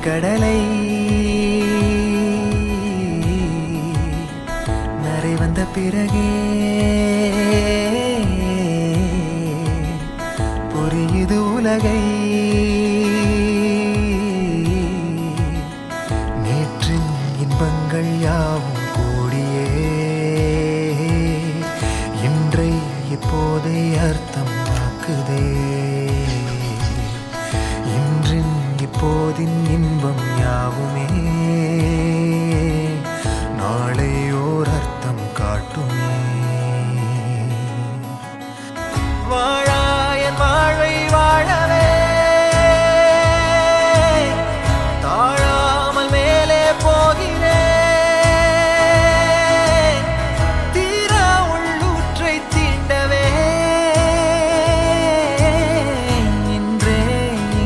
கடலை நரை வந்த பிறகே புரியுது உலகை. நேற்றின் இன்பங்கள் யாவும் கூடியே இன்றை இப்போதை அர்த்தம் ஆக்குதே. இன்றின் இப்போதின் இன்பம் யாவுமே நாளை ஓர் அர்த்தம் காட்டுமே. வாழாயன் வாழ்வை வாழவே தாழாமல் மேலே போகிறேன். தீரா உள்ளூற்றை தீண்டவே இன்றே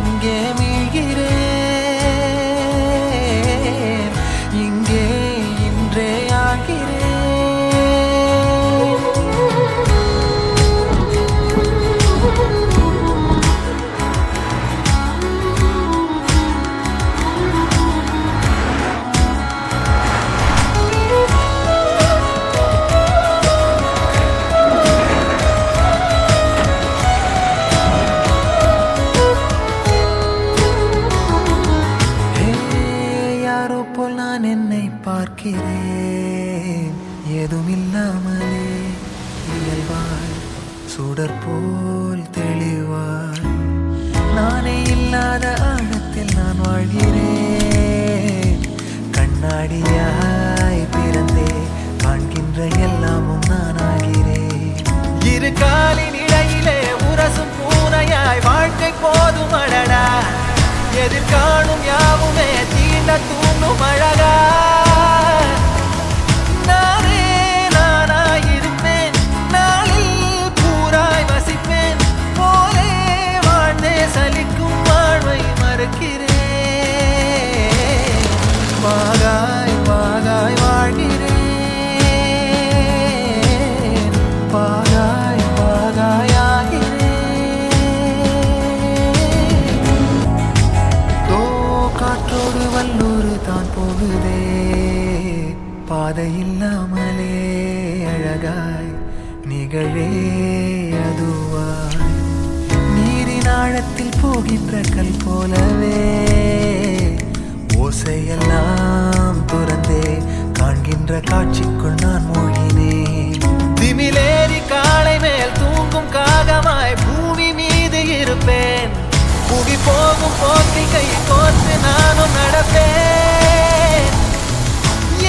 இங்கே மீழ்கிறேன். இங்கே இன்றே ஆகிறேன். யாரோ போல் நான் என்னை பார்க்கிறேன். ஏதுமில்லாமலே இயல்பாய் சுடர் போல் தெளிவாய் நானே இல்லாத ஆழத்தில் நான் வாழ்கிறேன். கண்ணாடியாய் பிறந்தே காண்கின்ற எல்லாமும் நான் ஆகிறேன். இரு காலின் இடையிலே உரசும் பூனையாய் வாழ்க்கை போதும் அடடா. எதிர்காணும் யாவுமே தீண்ட தூண்டும் அழகா. நானே நானாயிருப்பேன். நாளில் பூராய் வசிப்பேன். போலே வாழ்ந்தே சலிக்கும் வாழ்வை மறுக்கிறேன். வாகாய் வாகாய் வாழ்கிறேன். வாகாய் வாகாய் ஆகிறேன். காற்றோடு வல்லூர் தான் போகுதே பாதை இல்லாமலே அழகாய் நிகழே அதுவாய். நீரின் ஆழத்தில் போகின்ற கல் போலவே ஓசையெல்லாம் துறந்தே காண்கின்ற காட்சிக்குள் நான் மூழ்கினேன். திமிலேறி காலை மேல் தூங்கும் காகமாய் பூமி மீது இருப்பேன். புகி போகும் போக்கில் கை கோர்த்து நானும் நடப்பேன்.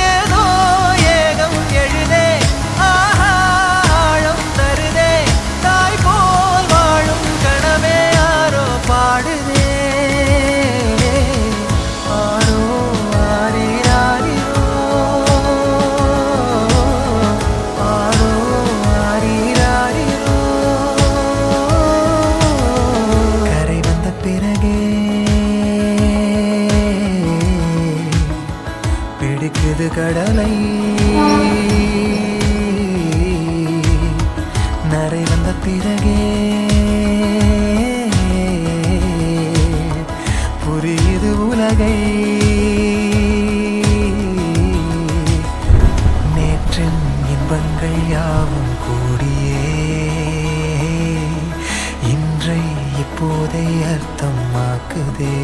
ஏதோ ஏகம் எழுதே ஆழம் தருதே. தாய் போல் வாழும் கணமே யாரோ பாடுதே. ஆரோ ஆரீராரோ ஆரோ ஆரீராரோ. கரை வந்த பிறகே பிடிக்குது கடலை. நரை வந்த பிறகே புரியுது உலகை. நேற்றின் இன்பங்கள் யாவும் கூடியே இன்றை இப்போதை அர்த்தமாக்குதே.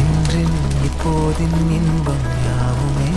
இன்றின் இப்போதின் இன்பம் யாவுமே